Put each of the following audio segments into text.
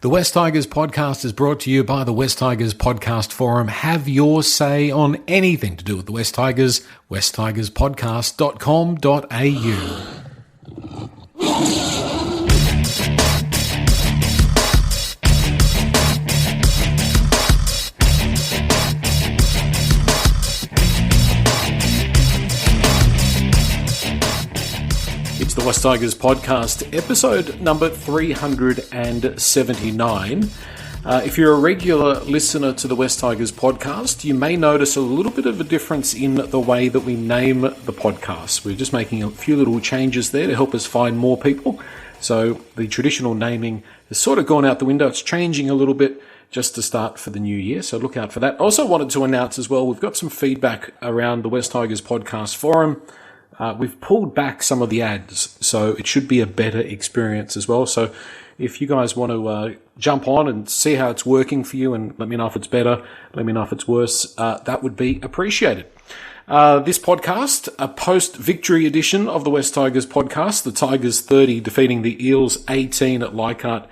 The West Tigers podcast is brought to you by the West Tigers Podcast Forum. Have your say on anything to do with the West Tigers, westtigerspodcast.com.au. It's the West Tigers podcast, episode number 379. If you're a regular listener to the West Tigers podcast, you may notice a little bit of a difference in the way that we name the podcast. We're just making a few little changes there to help us find more people. So the traditional naming has sort of gone out the window. It's changing a little bit just to start for the new year, so look out for that. Also wanted to announce as well, we've got some feedback around the West Tigers podcast forum. We've pulled back some of the ads, so it should be a better experience as well. So if you guys want to jump on and see how it's working for you and let me know if it's better, let me know if it's worse, that would be appreciated. This podcast, a post-victory edition of the West Tigers podcast, the Tigers 30 defeating the Eels 18 at Leichhardt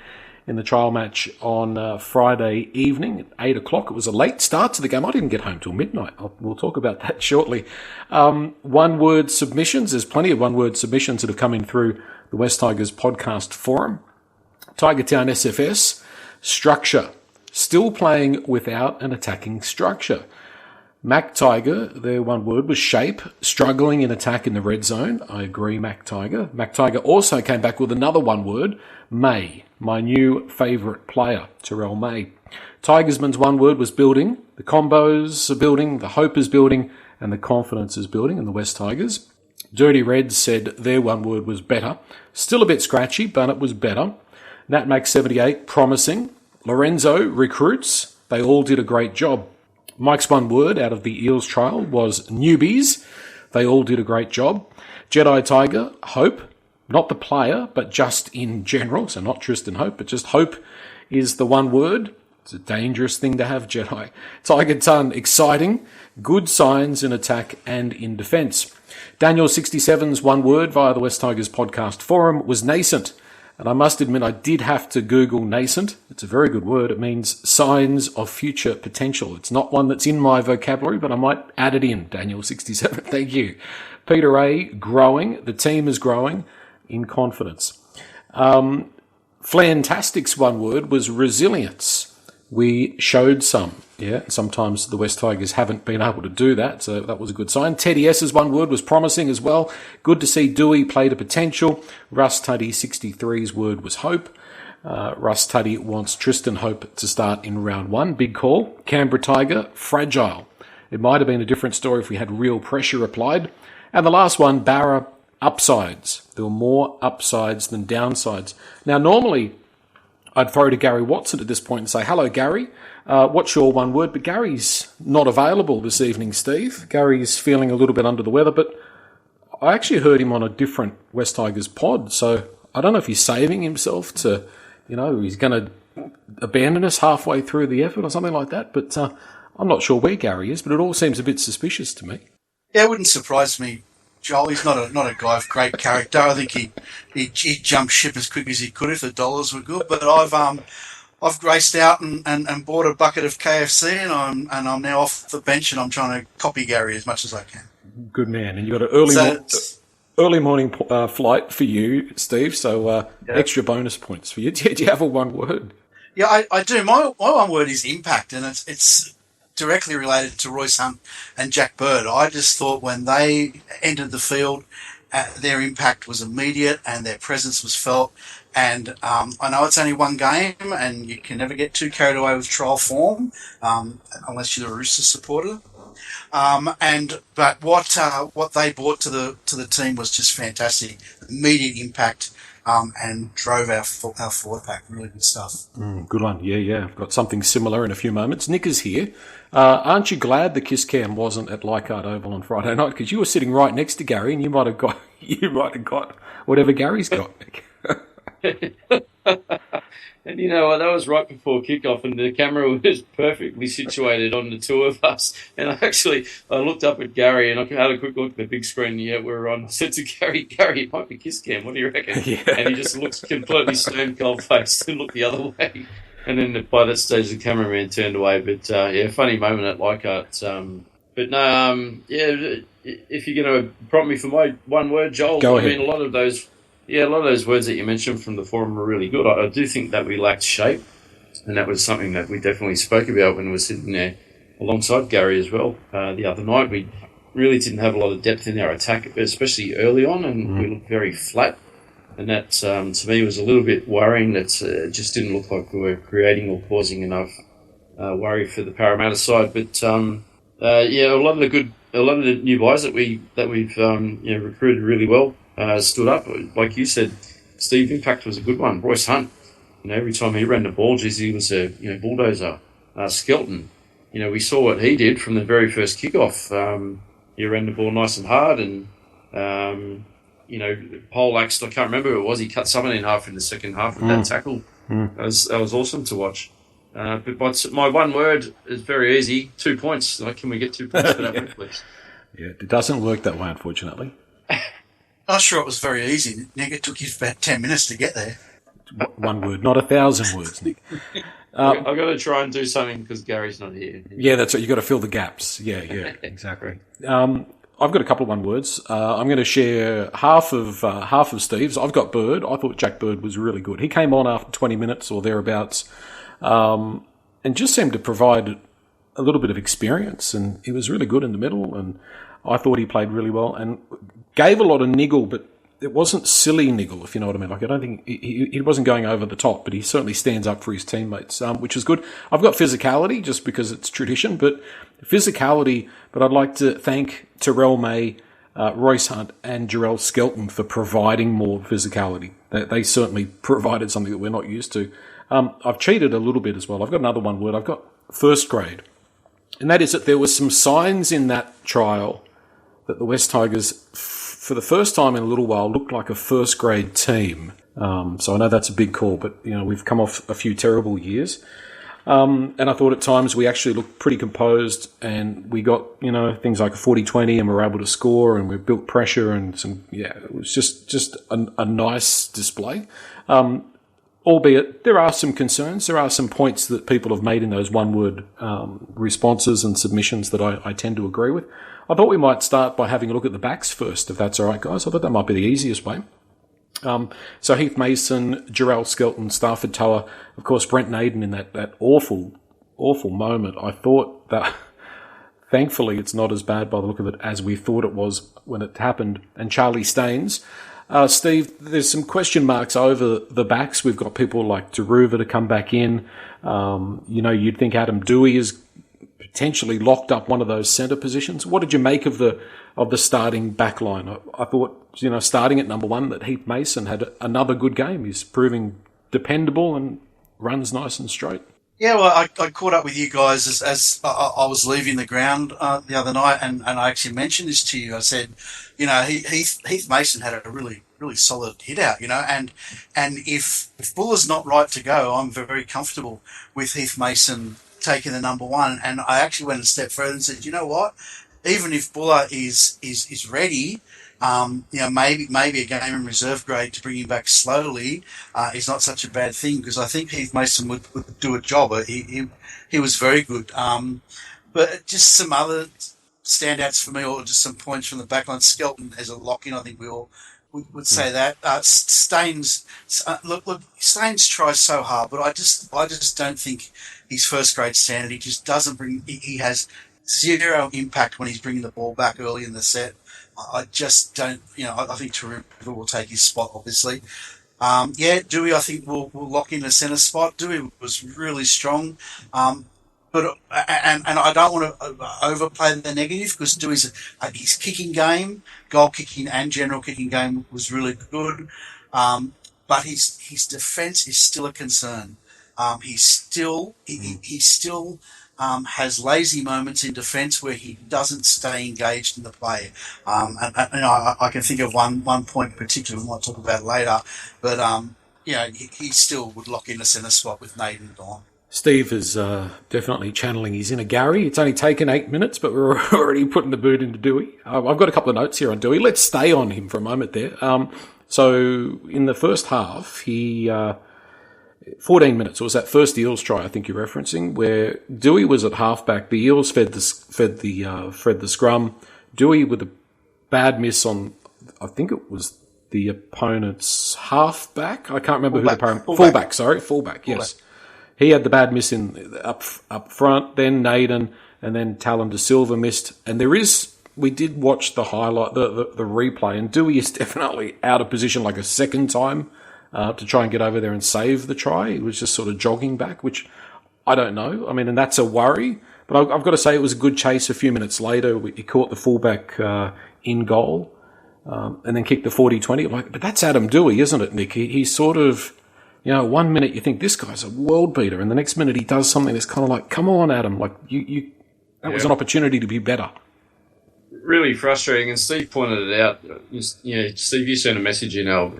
in the trial match on Friday evening at 8 o'clock. It was a late start to the game. I didn't get home till midnight. We'll talk about that shortly. One-word submissions. There's plenty of one-word submissions that have come in through the West Tigers podcast forum. Tiger Town SFS. Structure. Still playing without an attacking structure. Mac Tiger, their one word was shape, struggling in attack in the red zone. I agree, Mac Tiger. Mac Tiger also came back with another one word, May, my new favourite player, Terrell May. Tigersman's one word was building. The combos are building, the hope is building, and the confidence is building in the West Tigers. Dirty Reds said their one word was better. Still a bit scratchy, but it was better. Natmac 78, promising. Lorenzo, recruits. They all did a great job. Mike's one word out of the Eels trial was newbies. They all did a great job. Jedi Tiger, hope. Not the player, but just in general. So not Tristan Hope, but just hope is the one word. It's a dangerous thing to have, Jedi. Tiger Ton, exciting. Good signs in attack and in defence. Daniel 67's one word via the West Tigers podcast forum was nascent. And I must admit, I did have to Google nascent. It's a very good word. It means signs of future potential. It's not one that's in my vocabulary, but I might add it in. Daniel 67, thank you. Peter A, growing. The team is growing in confidence. Flantastic's one word was resilience. We showed some. Yeah, sometimes the West Tigers haven't been able to do that, so that was a good sign. Teddy S's one word was promising as well. Good to see Dewey play to potential. Russ Tuddy 63's word was hope. Russ Tuddy wants Tristan Hope to start in round one. Big call. Canberra Tiger, fragile. It might have been a different story if we had real pressure applied. And the last one, Barra, upsides. There were more upsides than downsides. Now, normally I'd throw to Gary Watson at this point and say, hello, Gary. What's your one word? But Gary's not available this evening, Steve. Gary's feeling a little bit under the weather, but I actually heard him on a different West Tigers pod, so I don't know if he's saving himself to, he's going to abandon us halfway through the effort or something like that, but I'm not sure where Gary is, but it all seems a bit suspicious to me. Yeah, it wouldn't surprise me, Joel. He's not a guy of great character. I think he'd jump ship as quick as he could if the dollars were good, but I've raced out and bought a bucket of KFC and I'm now off the bench and I'm trying to copy Gary as much as I can. Good man. And you got an early morning flight for you, Steve. So extra bonus points for you. Do you have a one word? Yeah, I do. My one word is impact, and it's directly related to Royce Hunt and Jack Bird. I just thought when they entered the field, their impact was immediate and their presence was felt. And I know it's only one game, and you can never get too carried away with trial form, unless you're a Roosters supporter. But what they brought to the team was just fantastic, immediate impact, and drove our forward pack. Really good stuff. Good one. Yeah. I've got something similar in a few moments. Nick is here. Aren't you glad the Kiss Cam wasn't at Leichhardt Oval on Friday night? Because you were sitting right next to Gary, and you might have got whatever Gary's got. And you know what? That was right before kickoff, and the camera was perfectly situated on the two of us. And I looked up at Gary, and I had a quick look at the big screen. Yeah, we were on. I said to Gary, it might be kiss cam. What do you reckon? Yeah. And he just looked completely stone cold faced and looked the other way. And then by that stage, the cameraman turned away. But yeah, funny moment at Leichhardt. But no, yeah. If you're going to prompt me for my one word, Joel, Go I ahead. mean, a lot of those words that you mentioned from the forum were really good. I do think that we lacked shape, and that was something that we definitely spoke about when we were sitting there alongside Gary as well the other night. We really didn't have a lot of depth in our attack, especially early on, and we looked very flat. And that, to me, was a little bit worrying. That it just didn't look like we were creating or causing enough worry for the Parramatta side. But yeah, a lot of the new guys that we've recruited really well stood up. Like you said, Steve Impact was a good one. Royce Hunt, every time he ran the ball, geez, he was a bulldozer. Skelton, we saw what he did from the very first kickoff. He ran the ball nice and hard, and Poleaxed, I can't remember who it was. He cut someone in half in the second half with that tackle. That was awesome to watch. But my one word is very easy. 2 points. Can we get 2 points for that, please? Yeah, it doesn't work that way, unfortunately. I'm sure it was very easy, Nick. It took you about 10 minutes to get there. One word, not 1,000 words, Nick. I've got to try and do something because Gary's not here. Yeah, that's right. You've got to fill the gaps. Yeah, exactly. I've got a couple of one words. I'm going to share half of Steve's. I've got Bird. I thought Jack Bird was really good. He came on after 20 minutes or thereabouts, and just seemed to provide a little bit of experience. And he was really good in the middle. And I thought he played really well and gave a lot of niggle, but it wasn't silly niggle, if you know what I mean. Like, I don't think he wasn't going over the top, but he certainly stands up for his teammates, which is good. I've got physicality just because it's tradition, but I'd like to thank Terrell May, Royce Hunt, and Jarrell Skelton for providing more physicality. They certainly provided something that we're not used to. I've cheated a little bit as well. I've got another one word. I've got first grade, and that is that there were some signs in that trial that the West Tigers, for the first time in a little while, looked like a first grade team. So I know that's a big call, but we've come off a few terrible years. And I thought at times we actually looked pretty composed, and we got, things like a 40-20 and we were able to score, and we built pressure and it was just a nice display. Albeit there are some concerns. There are some points that people have made in those one-word responses and submissions that I tend to agree with. I thought we might start by having a look at the backs first, if that's all right, guys. I thought that might be the easiest way. So Heath Mason, Jarrell Skelton, Stafford Toa, of course, Brent Naden in that awful moment. I thought that, thankfully, it's not as bad by the look of it as we thought it was when it happened. And Charlie Staines. Steve, there's some question marks over the backs. We've got people like Taruva to come back in. You'd think Adam Dewey is potentially locked up one of those centre positions. What did you make of the starting back line? I thought, starting at number one, that Heath Mason had another good game. He's proving dependable and runs nice and straight. Yeah, well, I caught up with you guys as I was leaving the ground the other night, and I actually mentioned this to you. I said, Heath Mason had a really, really solid hit out, and if Buller's not right to go, I'm very comfortable with Heath Mason taking the number one. And I actually went a step further and said, you know what? Even if Buller is ready, maybe a game in reserve grade to bring him back slowly is not such a bad thing, because I think Heath Mason would do a job. He was very good. But just some other standouts for me, or just some points from the backline. Skelton as a lock-in, I think we all would say that. Staines, Staines tries so hard, but I just don't think his first grade standard. He just doesn't bring. He has zero impact when he's bringing the ball back early in the set. I just don't. I think Taruva will take his spot, obviously. Dewey, I think will lock in the centre spot. Dewey was really strong. But I don't want to overplay the negative, because Dewey's his kicking game, goal kicking and general kicking game was really good. But his defence is still a concern. He still has lazy moments in defence where he doesn't stay engaged in the play. I can think of one point in particular. We might talk about it later, but he still would lock in a centre spot with Naden gone. Steve is definitely channeling his inner Gary. It's only taken 8 minutes, but we're already putting the boot into Dewey. I've got a couple of notes here on Dewey. Let's stay on him for a moment there. So in the first half, he 14 minutes. It was that first Eels try I think you're referencing, where Dewey was at halfback. The Eels fed the scrum. Dewey with a bad miss on, I think it was the opponent's halfback. I can't remember fullback. Yes. He had the bad miss in up front, then Naden, and then Talon De Silva missed. And we did watch the highlight, the replay, and Dewey is definitely out of position like a second time to try and get over there and save the try. He was just sort of jogging back, which I don't know. I mean, and that's a worry. But I've got to say it was a good chase a few minutes later. He caught the fullback in goal and then kicked the 40-20. But that's Adam Dewey, isn't it, Nick? He's sort of... 1 minute you think this guy's a world beater, and the next minute he does something that's kind of like, come on, Adam, like that was an opportunity to be better. Really frustrating, and Steve pointed it out. Steve, you sent a message in our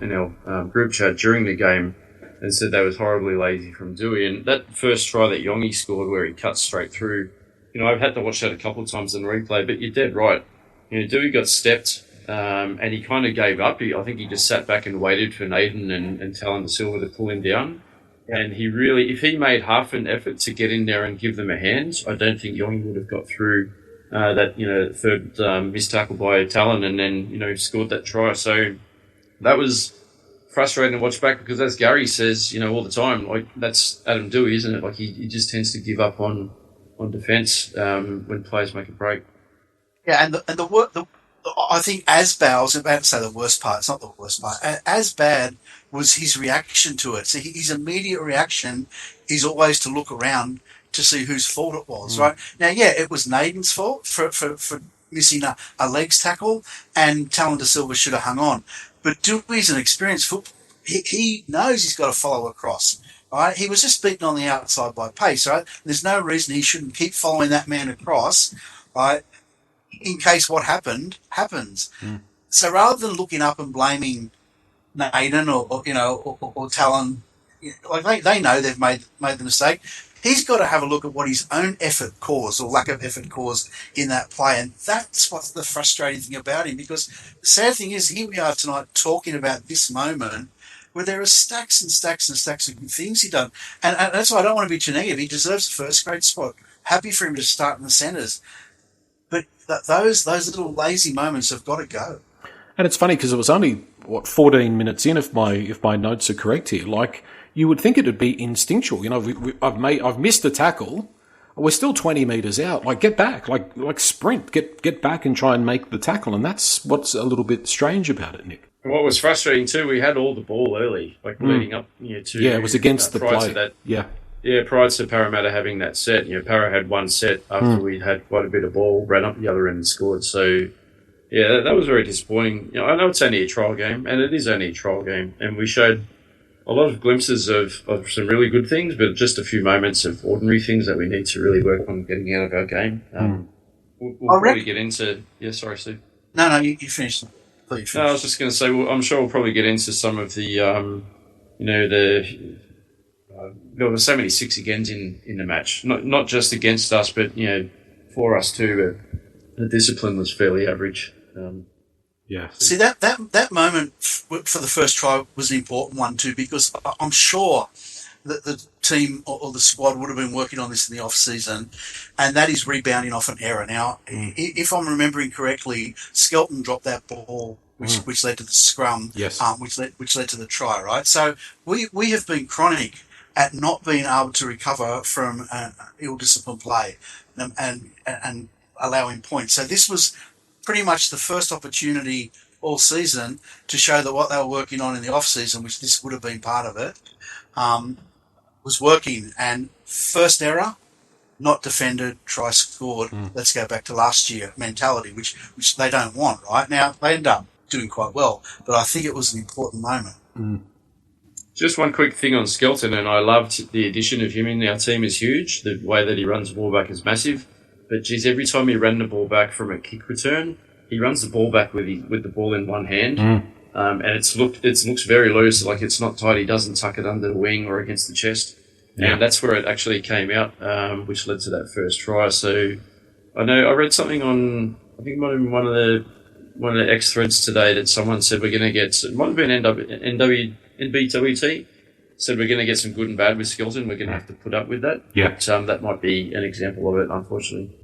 group chat during the game and said that was horribly lazy from Dewey. And that first try that Yongi scored, where he cut straight through, I've had to watch that a couple of times in replay. But you're dead right. Dewey got stepped. And he kind of gave up. I think he just sat back and waited for Naden and Talon De Silva to pull him down. Yeah. And he really, if he made half an effort to get in there and give them a hand, I don't think Yongi would have got through that third missed tackle by Talon and then scored that try. So that was frustrating to watch back because, as Gary says, all the time, like that's Adam Dewey, isn't it? Like he just tends to give up on defence when players make a break. Yeah, and the I think as bad, I was about to say the worst part, it's not the worst part, as bad was his reaction to it. So his immediate reaction is always to look around to see whose fault it was, right? Now, it was Naden's fault for missing a legs tackle, and Talon De Silva should have hung on. But Dewey's an experienced footballer. He knows he's got to follow across, right? He was just beaten on the outside by pace, right? There's no reason he shouldn't keep following that man across, right? In case what happened happens. So rather than looking up and blaming Naden or Talon, like they know they've made the mistake, he's got to have a look at what his own effort caused or lack of effort caused in that play. And that's what's the frustrating thing about him, because the sad thing is here we are tonight talking about this moment where there are stacks and stacks and stacks of good things he done. And that's why I don't want to be too negative. He deserves the first grade spot. Happy for him to start in the centres. But those little lazy moments have got to go. And it's funny because it was only 14 minutes in, if my notes are correct here. Like you would think it would be instinctual. I've missed a tackle. We're still 20 metres out. Like get back, like sprint, get back and try and make the tackle. And that's what's a little bit strange about it, Nick. What was frustrating too, we had all the ball early, like leading up to. Yeah, it was against the play. That, yeah. Yeah, prior to Parramatta having that set, Para had one set after we had quite a bit of ball, ran up the other end and scored. So, yeah, that was very disappointing. I know it's only a trial game, and it is only a trial game, and we showed a lot of glimpses of some really good things, but just a few moments of ordinary things that we need to really work on getting out of our game. We'll probably get into... Yeah, sorry, Steve. No, you finished. Please finish. No, I was just going to say, I'm sure we'll probably get into some of the, there were so many six agains in the match, not just against us, but for us too. But the discipline was fairly average. See that moment for the first try was an important one too, because I'm sure that the team or the squad would have been working on this in the off season, and that is rebounding off an error. Now, if I'm remembering correctly, Skelton dropped that ball, which led to the scrum, yes, which led to the try, right? So we have been chronic at not being able to recover from ill-disciplined play and allowing points. So this was pretty much the first opportunity all season to show that what they were working on in the off-season, which this would have been part of it, was working. And first error, not defended, try scored, let's go back to last year mentality, which they don't want, right? Now, they end up doing quite well, but I think it was an important moment. Just one quick thing on Skelton, and I loved the addition of him in our team is huge. The way that he runs the ball back is massive. But, geez, every time he ran the ball back from a kick return, he runs the ball back with the ball in one hand. and it looks very loose, like it's not tight. He doesn't tuck it under the wing or against the chest, and that's where it actually came out, which led to that first try. So I know I read something on, I think it might have been one of the X threads today, that someone said we're going to get, it might have been NBWT, said we're going to get some good and bad with Skelton. We're going to have to put up with that. Yeah. But that might be an example of it, unfortunately.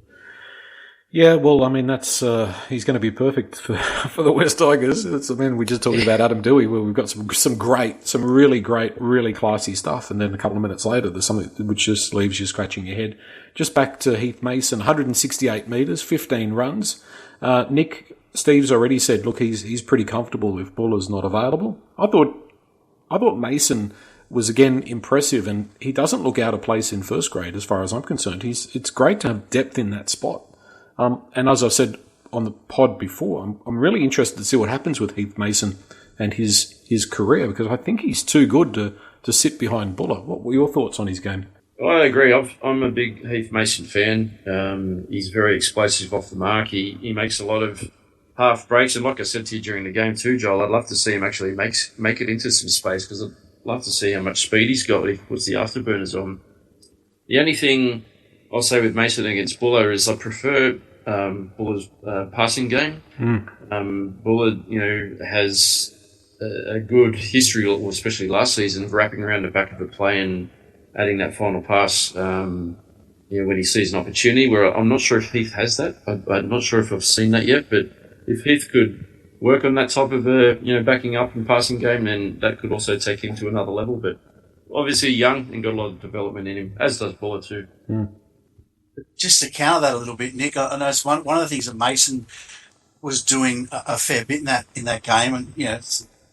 Yeah, well, I mean, that's he's going to be perfect for the West Tigers. We're just talking about Adam Dewey, where we've got some really great, really classy stuff, and then a couple of minutes later, there's something which just leaves you scratching your head. Just back to Heath Mason, 168 metres, 15 runs. Nick, Steve's already said, look, he's pretty comfortable if Buller's not available. I thought Mason was again impressive, and he doesn't look out of place in first grade as far as I'm concerned. It's great to have depth in that spot. And as I said on the pod before, I'm really interested to see what happens with Heath Mason and his career, because I think he's too good to sit behind Buller. What were your thoughts on his game? I agree. I'm a big Heath Mason fan. He's very explosive off the mark. He makes a lot of half breaks, and like I said to you during the game too, Joel, I'd love to see him actually make it into some space, because I'd love to see how much speed he's got if he puts the afterburners on. The only thing I'll say with Mason against Buller is I prefer Buller's passing game. Buller, has a good history, especially last season, of wrapping around the back of the play and adding that final pass. When he sees an opportunity, where I'm not sure if Heath has that. I'm not sure if I've seen that yet, but if Heath could work on that type of backing up and passing game, then that could also take him to another level. But obviously young and got a lot of development in him, as does Buller too. Just to counter that a little bit, Nick, I noticed one of the things that Mason was doing a fair bit in that game, and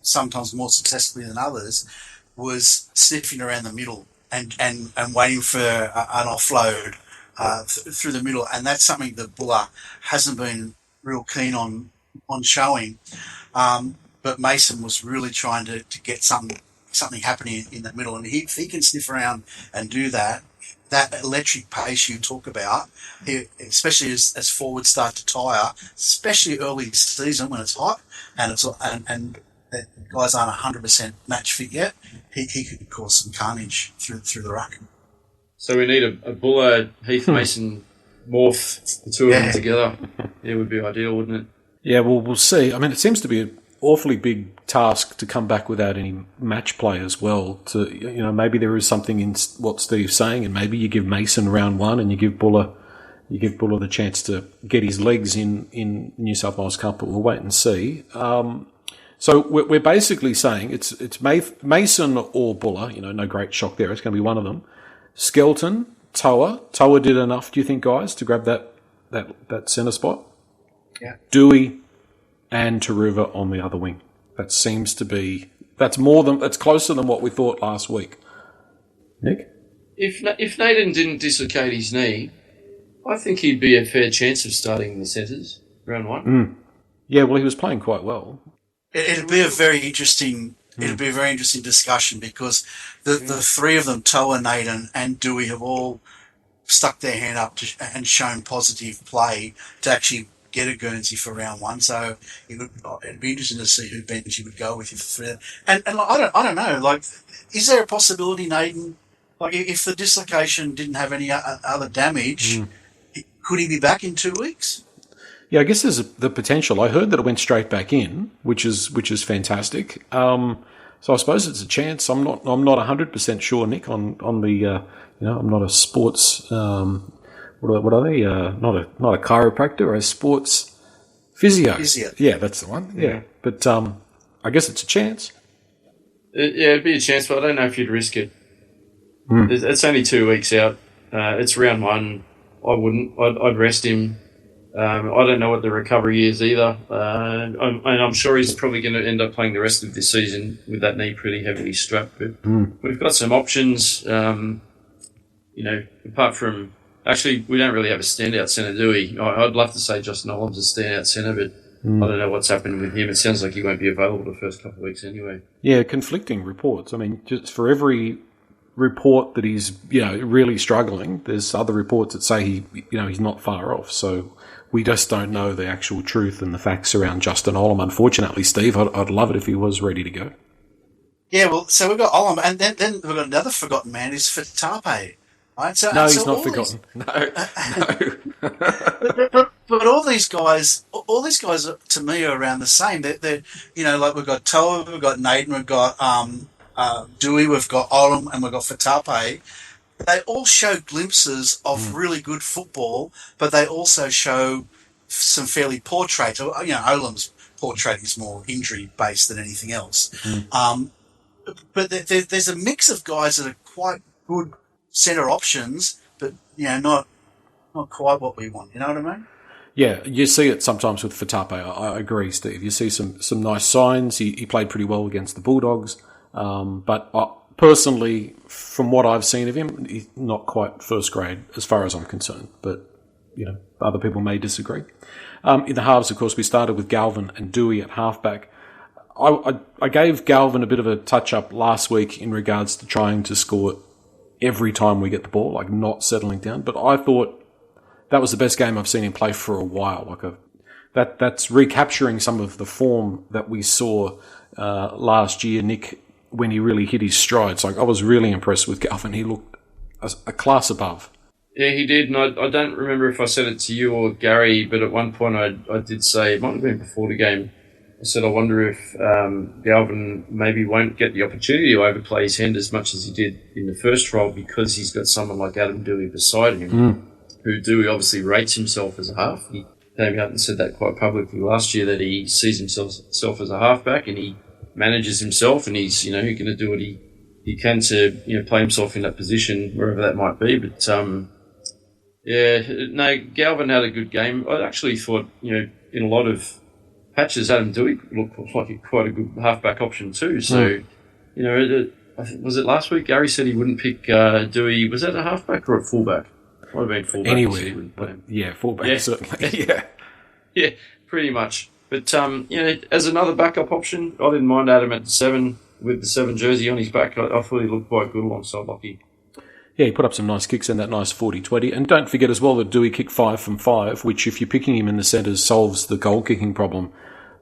sometimes more successfully than others, was sniffing around the middle and waiting for an offload through the middle, and that's something that Buller hasn't been real keen on showing. But Mason was really trying to get something happening in the middle, and if he can sniff around and do that electric pace you talk about, especially as forwards start to tire, especially early season when it's hot and the guys aren't 100% match fit yet, he could cause some carnage through the ruck. So we need a Buller Heath Mason morph, the two of them together. It would be ideal, wouldn't it? Yeah, well, we'll see. I mean, it seems to be an awfully big task to come back without any match play as well. To maybe there is something in what Steve's saying, and maybe you give Mason round one and you give Buller the chance to get his legs in New South Wales Cup. But we'll wait and see. So we're basically saying it's Mason or Buller. No great shock there. It's going to be one of them. Skelton, Toa did enough, do you think, guys, to grab that centre spot? Yeah. Dewey and Taruva on the other wing. That seems to be that's closer than what we thought last week. Nick? If Naden didn't dislocate his knee, I think he'd be a fair chance of starting in the centres round one. Yeah, well, he was playing quite well. It'll be a very interesting discussion, because the three of them, Toa, Naden, and Dewey, have all stuck their hand up and shown positive play to actually get a Guernsey for round one. So it'd be interesting to see who bench you would go with if and I don't know. Like, is there a possibility, Naden? Like, if the dislocation didn't have any other damage, could he be back in 2 weeks? Yeah, I guess there's the potential. I heard that it went straight back in, which is fantastic. So I suppose it's a chance. I'm not 100% sure, Nick, on the I'm not a sports what are they? Not a chiropractor, or a sports physio. Yeah, that's the one. Yeah, but I guess it's a chance. It'd be a chance, but I don't know if you'd risk it. It's only 2 weeks out. It's round one. I wouldn't. I'd rest him. I don't know what the recovery is either. I'm sure he's probably going to end up playing the rest of this season with that knee pretty heavily strapped. But we've got some options. Apart from... Actually, we don't really have a standout centre, do we? I'd love to say Justin Olive's a standout centre, but I don't know what's happening with him. It sounds like he won't be available the first couple of weeks anyway. Yeah, conflicting reports. I mean, just for every report that he's really struggling. There's other reports that say he's not far off. So we just don't know the actual truth and the facts around Justin Olam. Unfortunately, Steve, I'd love it if he was ready to go. Yeah, well, so we've got Olam, and then we've got another forgotten man is Fatape. Right? So, no, and he's so not forgotten. No. but all these guys to me are around the same. They're like we've got Toa, we've got Naden, we've got Dewey, we've got Olam, and we've got Fatape. They all show glimpses of really good football, but they also show some fairly poor traits. Olam's poor trait is more injury-based than anything else. But there's a mix of guys that are quite good centre options, but not quite what we want. You know what I mean? Yeah, you see it sometimes with Fatape. I agree, Steve. You see some nice signs. He played pretty well against the Bulldogs, but personally, from what I've seen of him, he's not quite first grade as far as I'm concerned. But other people may disagree. In the halves, of course, we started with Galvin and Dewey at halfback. I gave Galvin a bit of a touch-up last week in regards to trying to score every time we get the ball, like not settling down. But I thought that was the best game I've seen him play for a while. That's recapturing some of the form that we saw last year, Nick, when he really hit his strides. I was really impressed with Galvin. He looked a class above. Yeah, he did, and I don't remember if I said it to you or Gary, but at one point I did say, it might have been before the game, I said I wonder if Galvin maybe won't get the opportunity to overplay his hand as much as he did in the first trial because he's got someone like Adam Dewey beside him, who Dewey obviously rates himself as a half. He came out and said that quite publicly last year, that he sees himself as a halfback and he manages himself, and he's going to do what he can to play himself in that position wherever that might be. But Galvin had a good game. I actually thought in a lot of patches Adam Dewey looked like quite a good halfback option too. So was it last week Gary said he wouldn't pick Dewey? Was that a halfback or a fullback? Might have been fullback. Anyway, fullback certainly. Yeah, pretty much. But as another backup option, I didn't mind Adam at 7 with the 7 jersey on his back. I thought he looked quite good alongside Lockie. Yeah, he put up some nice kicks in that nice 40-20. And don't forget as well that Dewey kicked 5 from 5, which if you're picking him in the centres solves the goal-kicking problem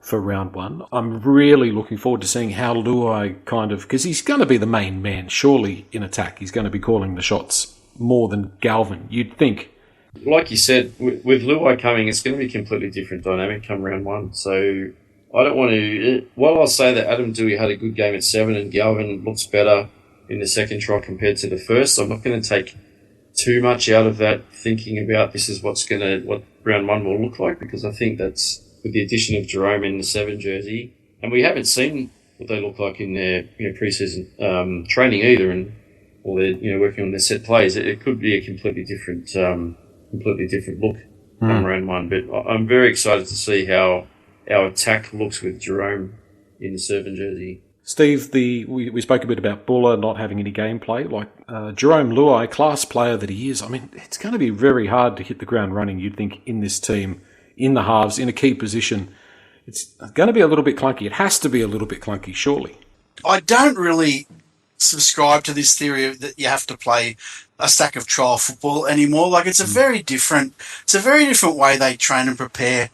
for round 1. I'm really looking forward to seeing how Luai because he's going to be the main man, surely, in attack. He's going to be calling the shots more than Galvin, you'd think. Like you said, with Luai coming, it's going to be a completely different dynamic come round 1. So I don't want to... While I'll say that Adam Dewey had a good game at 7 and Galvin looks better in the second try compared to the first, I'm not going to take too much out of that thinking about this is what round 1 will look like, because I think that's with the addition of Jerome in the 7 jersey, and we haven't seen what they look like in their pre-season training either, or they're working on their set plays. It could be a completely different look on round 1. But I'm very excited to see how our attack looks with Jerome in the 7 jersey. Steve, we spoke a bit about Buller not having any gameplay. Jerome Luai, class player that he is, I mean, it's going to be very hard to hit the ground running, you'd think, in this team, in the halves, in a key position. It's going to be a little bit clunky. It has to be a little bit clunky, surely. I don't really subscribe to this theory that you have to play a stack of trial football anymore. It's a very different way they train and prepare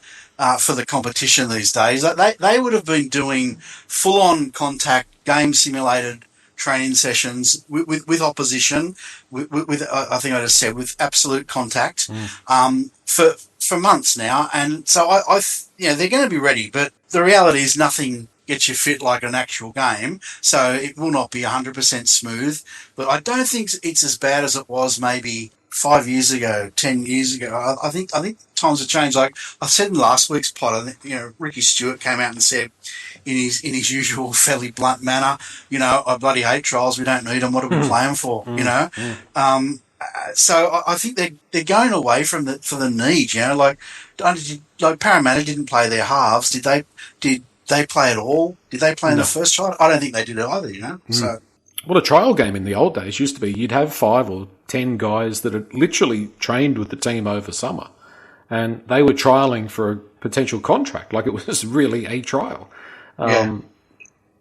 for the competition these days. They would have been doing full-on contact, game-simulated training sessions with opposition, with I think I just said, with absolute contact for months now. And so they're going to be ready. But the reality is nothing gets you fit like an actual game. So it will not be 100% smooth. But I don't think it's as bad as it was maybe 5 years ago, 10 years ago. I think times have changed. Like I said in last week's pod, I think, Ricky Stewart came out and said in his usual fairly blunt manner, I bloody hate trials. We don't need them. What are we playing for? So I think they're going away from for the need. Like Parramatta didn't play their halves. Did they play at all? Did they play in the first trial? I don't think they did it either. So. Well, a trial game in the old days used to be you'd have 5 or 10 guys that had literally trained with the team over summer, and they were trialling for a potential contract. Like it was really a trial. I'm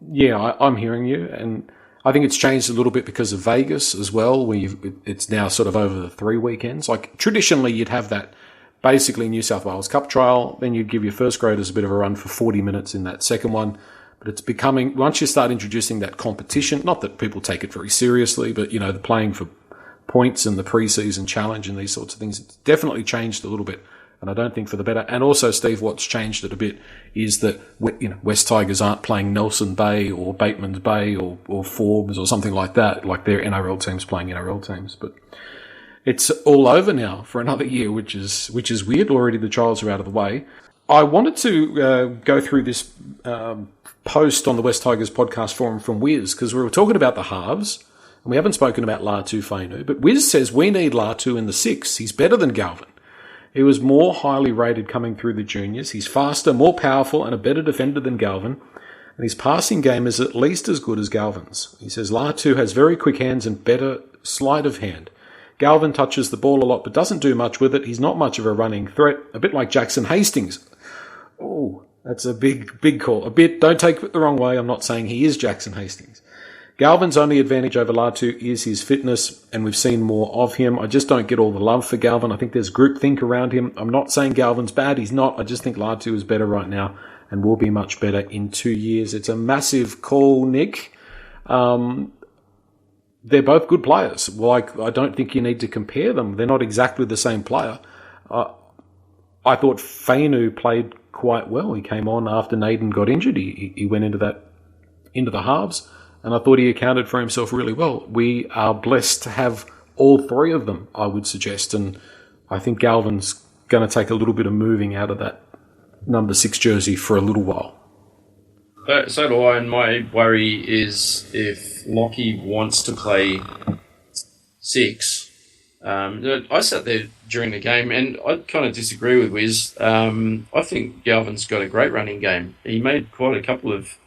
hearing you, and I think it's changed a little bit because of Vegas as well, where it's now sort of over the 3 weekends. Like traditionally, you'd have that basically New South Wales Cup trial, then you'd give your first graders a bit of a run for 40 minutes in that second one. But it's becoming, once you start introducing that competition, not that people take it very seriously, but, the playing for points and the pre-season challenge and these sorts of things, it's definitely changed a little bit. And I don't think for the better. And also, Steve, what's changed it a bit is that, West Tigers aren't playing Nelson Bay or Bateman's Bay or Forbes or something like that, like their NRL teams playing NRL teams. But it's all over now for another year, which is weird. Already the trials are out of the way. I wanted to go through this post on the West Tigers podcast forum from Wiz, because we were talking about the halves, and we haven't spoken about Latu Fainu, but Wiz says we need Latu in the 6. He's better than Galvin. He was more highly rated coming through the juniors. He's faster, more powerful, and a better defender than Galvin. And his passing game is at least as good as Galvin's. He says Latu has very quick hands and better sleight of hand. Galvin touches the ball a lot but doesn't do much with it. He's not much of a running threat, a bit like Jackson Hastings. Oh, that's a big call. Don't take it the wrong way. I'm not saying he is Jackson Hastings. Galvin's only advantage over Latu is his fitness, and we've seen more of him. I just don't get all the love for Galvin. I think there's groupthink around him. I'm not saying Galvin's bad. He's not. I just think Latu is better right now and will be much better in 2 years. It's a massive call, Nick. They're both good players. I don't think you need to compare them. They're not exactly the same player. I thought Fainu played quite well. He came on after Naden got injured. He went into the halves. And I thought he accounted for himself really well. We are blessed to have all 3 of them, I would suggest. And I think Galvin's going to take a little bit of moving out of that number 6 jersey for a little while. So do I, and my worry is if Lockie wants to play 6. I sat there during the game, and I kind of disagree with Wiz. I think Galvin's got a great running game. He made quite a couple of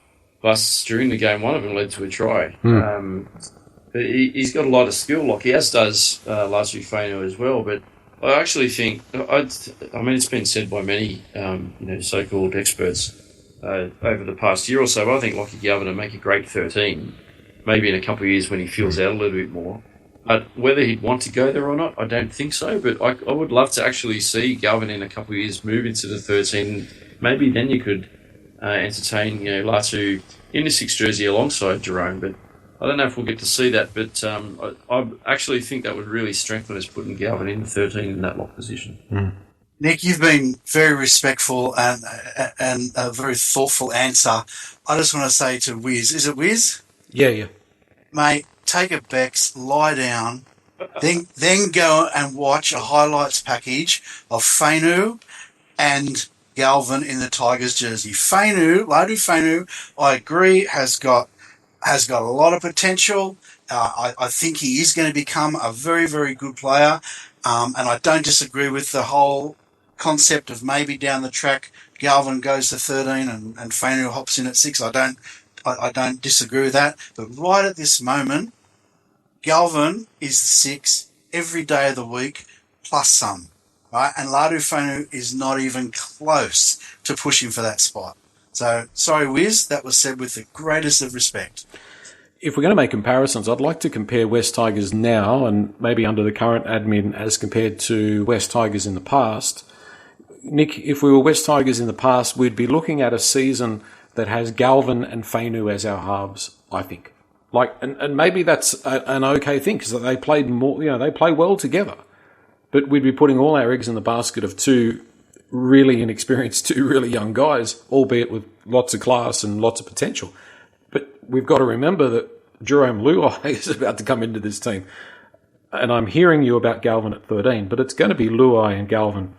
busts during the game. One of them led to a try. But he's got a lot of skill, Lockie, as does Latu Fainu as well. But I actually think, it's been said by many so-called experts over the past year or so, but I think Lockie Galvin will make a great 13, maybe in a couple of years when he feels out a little bit more. But whether he'd want to go there or not, I don't think so. But I would love to actually see Galvin in a couple of years move into the 13. Maybe then you could entertain, Latu in the 6 jersey alongside Jerome, but I don't know if we'll get to see that. But I actually think that would really strengthen us putting Galvin in the 13 in that lock position. Nick, you've been very respectful and a very thoughtful answer. I just want to say to Wiz, is it Wiz? Yeah. Mate, take a Bex, lie down, then go and watch a highlights package of Fainu and Galvin in the Tigers jersey. Latu Fainu, I agree, has got a lot of potential. I think he is going to become a very, very good player. And I don't disagree with the whole concept of maybe down the track Galvin goes to 13 and Fainu hops in at 6. I don't disagree with that. But right at this moment, Galvin is the 6 every day of the week plus some. Right? And Latu Fainu is not even close to pushing for that spot. So, sorry, Wiz, that was said with the greatest of respect. If we're going to make comparisons, I'd like to compare West Tigers now and maybe under the current admin as compared to West Tigers in the past. Nick, if we were West Tigers in the past, we'd be looking at a season that has Galvin and Fainu as our halves, I think. And maybe that's an okay thing because they played more, they play well together. But we'd be putting all our eggs in the basket of 2 really inexperienced, 2 really young guys, albeit with lots of class and lots of potential. But we've got to remember that Jerome Luai is about to come into this team. And I'm hearing you about Galvin at 13, but it's going to be Luai and Galvin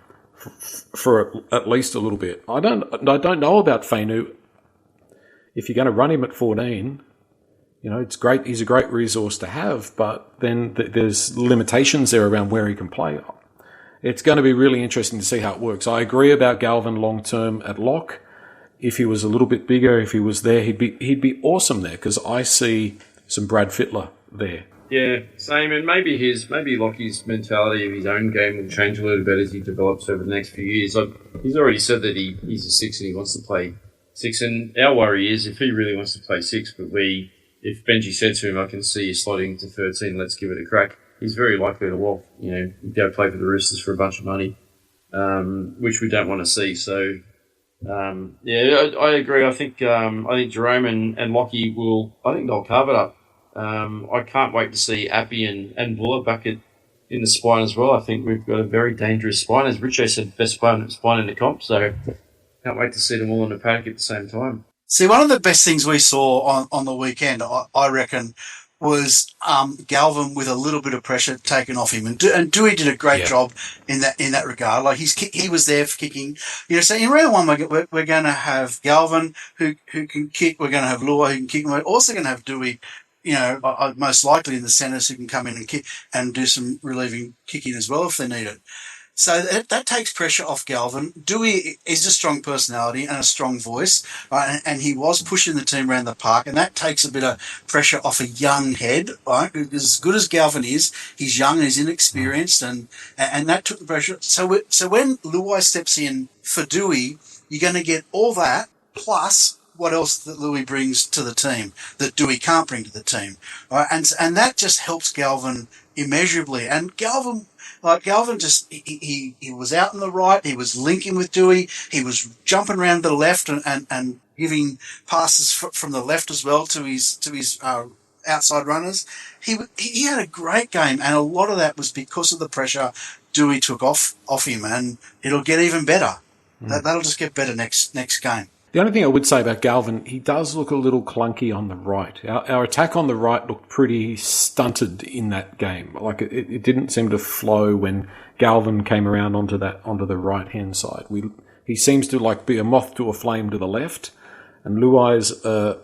for at least a little bit. I don't know about Fainu. If you're going to run him at 14, it's great. He's a great resource to have, but then there's limitations there around where he can play. It's going to be really interesting to see how it works. I agree about Galvin long term at lock. If he was a little bit bigger, if he was there, he'd be awesome there because I see some Brad Fittler there. Yeah, same. And maybe Lockie's mentality of his own game will change a little bit as he develops over the next few years. He's already said that he's a 6 and he wants to play 6. And our worry is if he really wants to play 6, but we if Benji said to him, I can see you slotting to 13, let's give it a crack, he's very likely to walk, go play for the Roosters for a bunch of money, which we don't want to see. So, I agree. I think Jerome and Lockie they'll carve it up. I can't wait to see Appy and Buller back in the spine as well. I think we've got a very dangerous spine. As Richo said, best spine in the comp, so can't wait to see them all in the paddock at the same time. See, one of the best things we saw on the weekend, I reckon, was Galvin with a little bit of pressure taken off him, and Dewey did a great job in that regard. Like he was there for kicking. So in round one we're going to have Galvin who can kick. We're going to have Lua who can kick. And we're also going to have Dewey. Most likely in the centres who can come in and kick and do some relieving kicking as well if they need it. So that takes pressure off Galvin. Dewey is a strong personality and a strong voice, right? And he was pushing the team around the park, and that takes a bit of pressure off a young head, right? As good as Galvin is, he's young and he's inexperienced, and that took the pressure. So when Luai steps in for Dewey, you're going to get all that plus what else that Louis brings to the team that Dewey can't bring to the team, right? And that just helps Galvin immeasurably. And Galvin just, he was out on the right. He was linking with Dewey. He was jumping around to the left and giving passes from the left as well to his outside runners. He had a great game, and a lot of that was because of the pressure Dewey took off him, and it'll get even better. That'll just get better next game. The only thing I would say about Galvin, he does look a little clunky on the right. Our attack on the right looked pretty stunted in that game. Like it didn't seem to flow when Galvin came around onto the right hand side. He seems to be a moth to a flame to the left, and Luai's a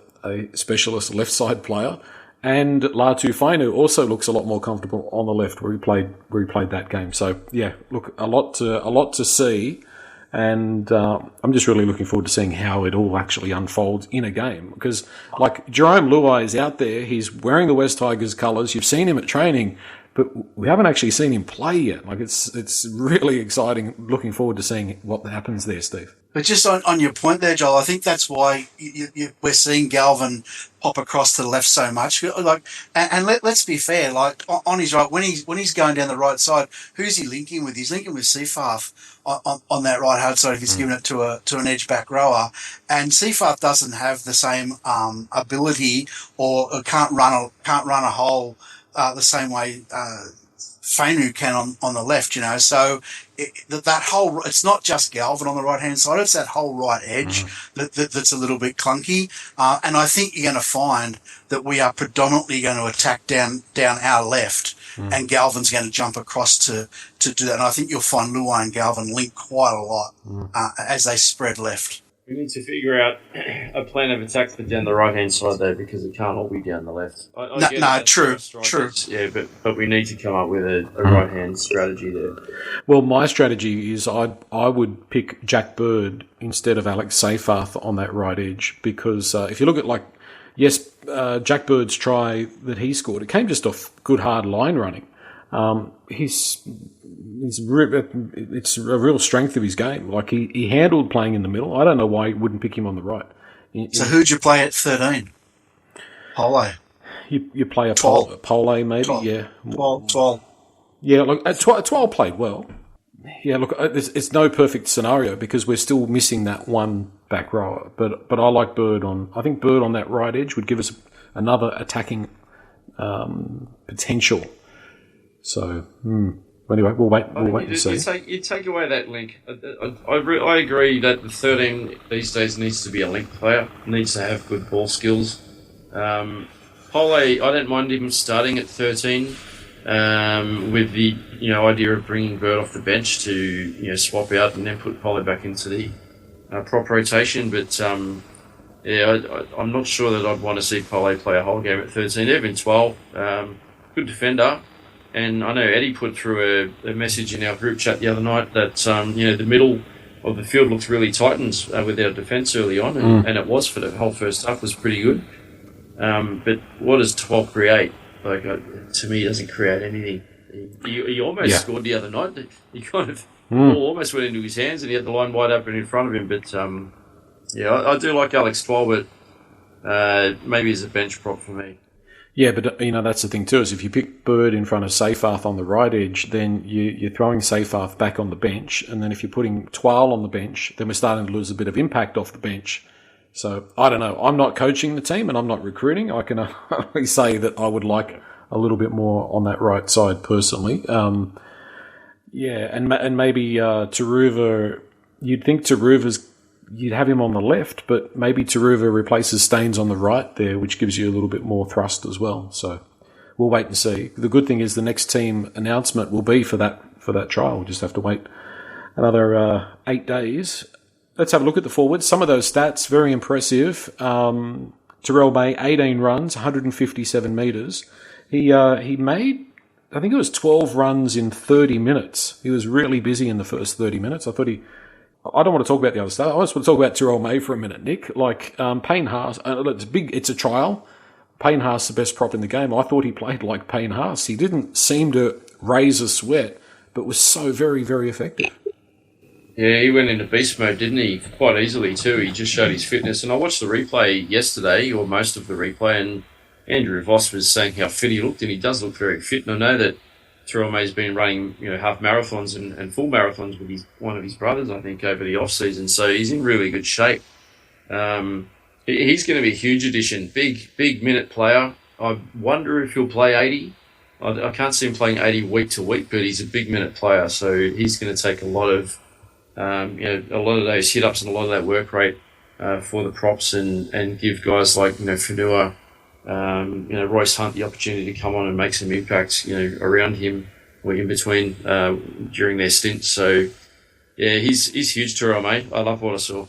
specialist left side player, and Latu Fainu also looks a lot more comfortable on the left where he played that game. So yeah, look, a lot to see. And I'm just really looking forward to seeing how it all actually unfolds in a game. Because, Jerome Luai is out there. He's wearing the West Tigers colours. You've seen him at training, but we haven't actually seen him play yet. It's really exciting. Looking forward to seeing what happens there, Steve. But just on your point there, Joel, I think that's why we're seeing Galvin pop across to the left so much. Let's be fair. On his right, when he's going down the right side, who's he linking with? He's linking with Seafarth on that right hand side if he's giving it to an edge back rower. And Seafarth doesn't have the same ability or can't run a hole the same way Fainu can on the left, So that whole, it's not just Galvin on the right hand side; it's that whole right edge that's a little bit clunky. And I think you're going to find that we are predominantly going to attack down our left, and Galvin's going to jump across to do that. And I think you'll find Luai and Galvin link quite a lot as they spread left. We need to figure out a plan of attack for down the right-hand side, though, because it can't all be down the left. True. Yeah, but we need to come up with a right-hand strategy there. Well, my strategy is I would pick Jack Bird instead of Alex Seafarth on that right edge, because if you look at, Jack Bird's try that he scored, it came just off good hard line running. It's a real strength of his game. He handled playing in the middle. I don't know why he wouldn't pick him on the right. So who'd you play at 13? Pole. You play a Pole maybe, 12. yeah. 12. Yeah, look, Twal played well. Yeah, look, it's no perfect scenario because we're still missing that one back rower. But I like Bird I think Bird on that right edge would give us another attacking potential. So, anyway, we'll wait and see. You take away that link. I agree that the 13 these days needs to be a link player. Needs to have good ball skills. Pole, I don't mind him starting at 13 with the idea of bringing Bird off the bench to swap out and then put Pole back into the prop rotation. But I'm not sure that I'd want to see Pole play a whole game at 13. Even 12, good defender. And I know Eddie put through a message in our group chat the other night that the middle of the field looks really tightened with our defence early on, and it was for the whole first half was pretty good. But what does 12 create? To me, he doesn't create anything. He almost scored the other night. He kind of ball almost went into his hands, and he had the line wide open in front of him. But I do like Alex Twal, but maybe as a bench prop for me. Yeah, but that's the thing too, is if you pick Bird in front of Seyfarth on the right edge, then you're throwing Seyfarth back on the bench, and then if you're putting Twal on the bench, then we're starting to lose a bit of impact off the bench. So, I don't know. I'm not coaching the team and I'm not recruiting. I can only say that I would like a little bit more on that right side personally. And maybe Taruva, you'd think you'd have him on the left, but maybe Taruva replaces Staines on the right there, which gives you a little bit more thrust as well. So we'll wait and see. The good thing is the next team announcement will be for that trial. We'll just have to wait another 8 days. Let's have a look at the forwards. Some of those stats, very impressive. Terrell May, 18 runs, 157 metres. He made, I think it was 12 runs in 30 minutes. He was really busy in the first 30 minutes. I don't want to talk about the other stuff. I just want to talk about Terrell May for a minute, Nick. Like, Payne Haas, it's a trial. Payne Haas, the best prop in the game. I thought he played like Payne Haas. He didn't seem to raise a sweat, but was so very, very effective. Yeah, he went into beast mode, didn't he? Quite easily too. He just showed his fitness. And I watched the replay yesterday, or most of the replay, and Andrew Voss was saying how fit he looked, and he does look very fit. And I know that Terrell May's been running, half marathons and full marathons with one of his brothers, I think, over the off season. So he's in really good shape. He's going to be a huge addition. Big minute player. I wonder if he'll play 80. I can't see him playing 80 week to week, but he's a big minute player. So he's going to take a lot of those hit ups and a lot of that work rate for the props and give guys like Fanua, Royce Hunt the opportunity to come on and make some impacts, around him or in between during their stint. So yeah, he's huge, Terrell, mate. I love what I saw.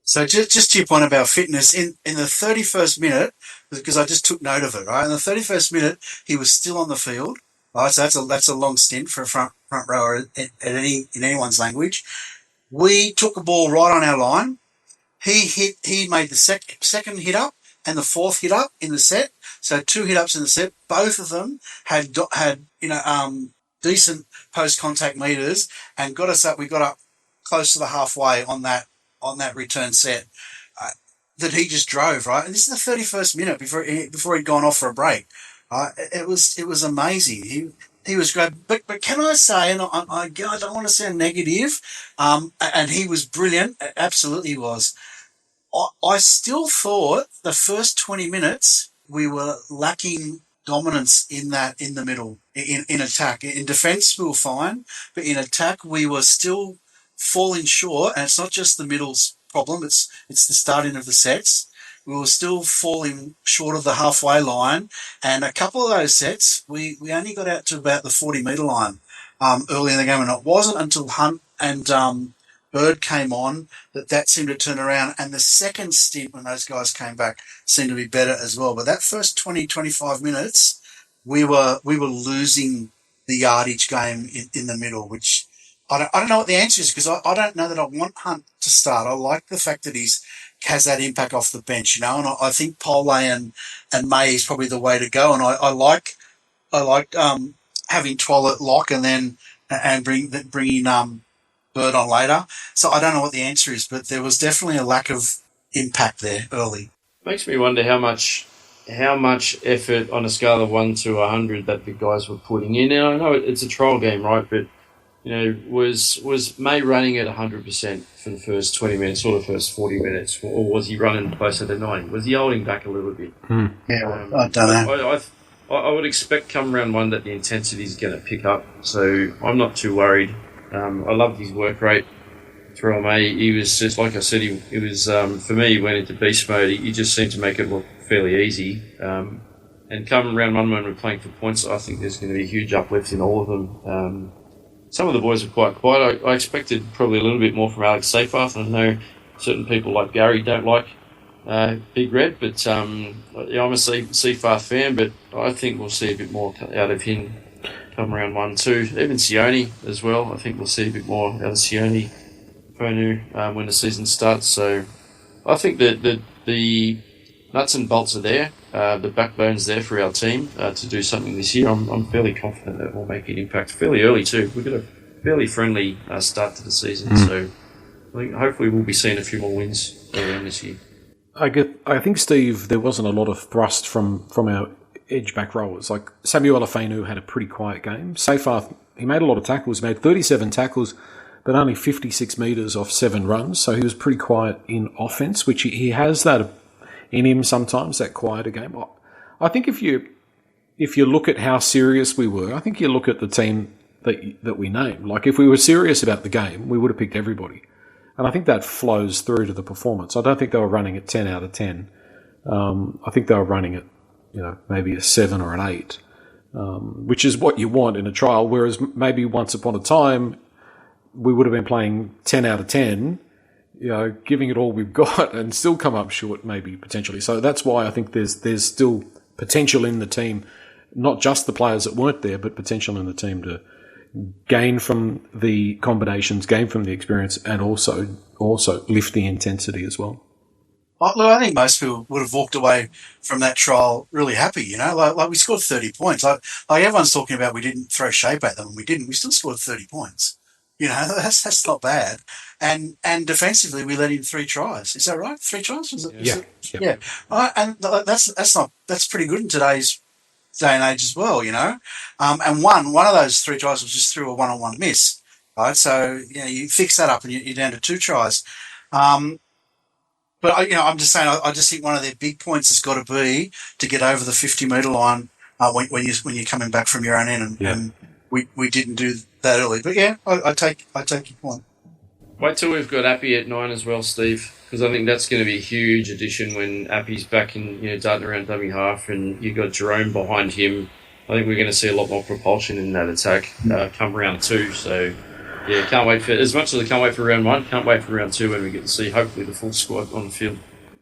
So just to your point about fitness, in the 31st minute, because I just took note of it, right? In the 31st minute, he was still on the field, right? So that's a long stint for a front rower in anyone's language. We took a ball right on our line. He made the second hit up and the fourth hit up in the set. So 2 hit ups in the set. Both of them had decent post contact meters and got us up. We got up close to the halfway on that return set that he just drove, right. And this is the 31st minute before he'd gone off for a break. It was amazing. He was great, but can I say, and I don't want to sound negative, and he was brilliant. Absolutely, he was. I still thought the first 20 minutes we were lacking dominance in the middle in attack. In defence we were fine, but in attack we were still falling short. And it's not just the middle's problem; it's the starting of the sets. We were still falling short of the halfway line, and a couple of those sets we only got out to about the 40-metre line early in the game, and it wasn't until Hunt and Bird came on that seemed to turn around, and the second stint when those guys came back seemed to be better as well. But that first 20-25 minutes, we were losing the yardage game in the middle, which I don't know what the answer is, because I don't know that I want Hunt to start. I like the fact that he has that impact off the bench, and I think Pole and May is probably the way to go. And I like having Twal at lock and bringing Bird on later. So I don't know what the answer is, but there was definitely a lack of impact there early. Makes me wonder how much effort on a scale of 1 to 100 that the guys were putting in. Now I know it's a trial game, right? But was May running at 100% for the first 20 minutes or the first 40 minutes, or was he running closer to 90? Was he holding back a little bit? Yeah, I don't know. I would expect come round 1 that the intensity is going to pick up, so I'm not too worried. I loved his work rate. Terrell May, he was just, like I said, he was, for me, he went into beast mode. He just seemed to make it look fairly easy. And come round 1 when we're playing for points, I think there's going to be a huge uplift in all of them. Some of the boys are quite quiet. I expected probably a little bit more from Alex Seyfarth. I know certain people like Gary don't like Big Red, but I'm a Seyfarth fan, but I think we'll see a bit more out of him come around 1, 2. Even Sione as well. I think we'll see a bit more out of Sione, Fonu, when the season starts. So I think that the nuts and bolts are there. The backbone's there for our team to do something this year. I'm fairly confident that we'll make an impact fairly early too. We've got a fairly friendly start to the season, so I think hopefully we'll be seeing a few more wins around this year. I think, Steve, there wasn't a lot of thrust from our edge back rowers. Like Samuel Alafenu had a pretty quiet game. Seyfarth, he made a lot of tackles, made 37 tackles, but only 56 metres off 7 runs. So he was pretty quiet in offence, which he has that in him sometimes, that quieter game. I think if you look at how serious we were, I think you look at the team that we named. Like if we were serious about the game, we would have picked everybody. And I think that flows through to the performance. I don't think they were running at 10 out of 10. I think they were running at, maybe a 7 or an 8, which is what you want in a trial. Whereas maybe once upon a time, we would have been playing 10 out of 10, giving it all we've got and still come up short, maybe potentially. So that's why I think there's still potential in the team, not just the players that weren't there, but potential in the team to gain from the combinations, gain from the experience, and also lift the intensity as well. Look, I think most people would have walked away from that trial really happy, like we scored 30 points. Like everyone's talking about we didn't throw shape at them, and we didn't. We still scored 30 points. That's not bad. And defensively, we let in 3 tries. Is that right? 3 tries? Yeah. And that's pretty good in today's day and age as well, and one of those 3 tries was just through a one-on-one miss, right? So you fix that up and you're down to 2 tries. But I'm just saying, I just think one of their big points has got to be to get over the 50-metre line when you're coming back from your own end, and we didn't do that early. But yeah, I take your point. Wait till we've got Appy at 9 as well, Steve, because I think that's going to be a huge addition when Appy's back in, darting around dummy half, and you've got Jerome behind him. I think we're going to see a lot more propulsion in that attack come round 2. So, yeah, can't wait for as much as I can't wait for round 1. Can't wait for round 2 when we get to see hopefully the full squad on the field.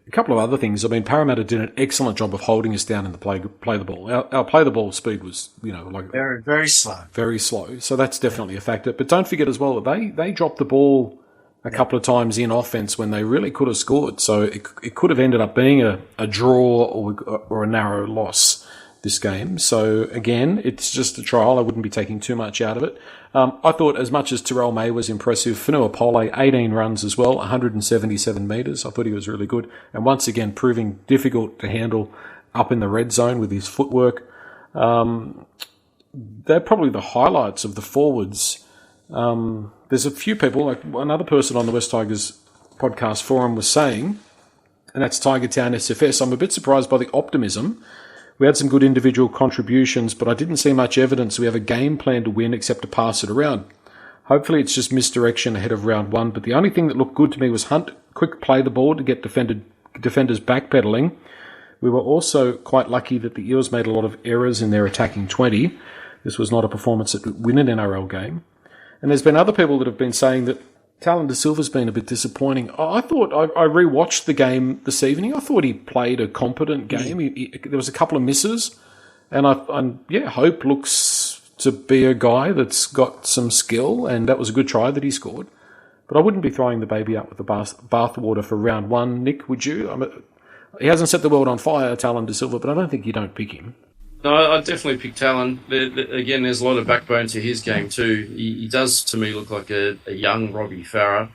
A couple of other things. I mean, Parramatta did an excellent job of holding us down in the play the ball. Our play the ball speed was, very, very slow. Very slow. So that's definitely a factor. But don't forget as well that they dropped the ball a couple of times in offence when they really could have scored. So it could have ended up being a draw or a narrow loss this game. So again, it's just a trial. I wouldn't be taking too much out of it. I thought as much as Terrell May was impressive, Fanua Pole, 18 runs as well, 177 metres. I thought he was really good. And once again, proving difficult to handle up in the red zone with his footwork. They're probably the highlights of the forwards. There's a few people, like another person on the West Tigers podcast forum was saying, and that's Tiger Town SFS, I'm a bit surprised by the optimism. We had some good individual contributions, but I didn't see much evidence we have a game plan to win except to pass it around. Hopefully it's just misdirection ahead of round 1, but the only thing that looked good to me was Hunt, quick play the ball to get defenders backpedaling. We were also quite lucky that the Eels made a lot of errors in their attacking 20. This was not a performance that would win an NRL game. And there's been other people that have been saying that Talon De Silva's been a bit disappointing. I thought, I rewatched the game this evening. I thought he played a competent game. There was a couple of misses. And Hope looks to be a guy that's got some skill, and that was a good try that he scored. But I wouldn't be throwing the baby out with the bathwater for round 1, Nick, would you? He hasn't set the world on fire, Talon De Silva, but I don't think you don't pick him. No, I'd definitely pick Talon. Again, there's a lot of backbone to his game too. He does, to me, look like a young Robbie Farah.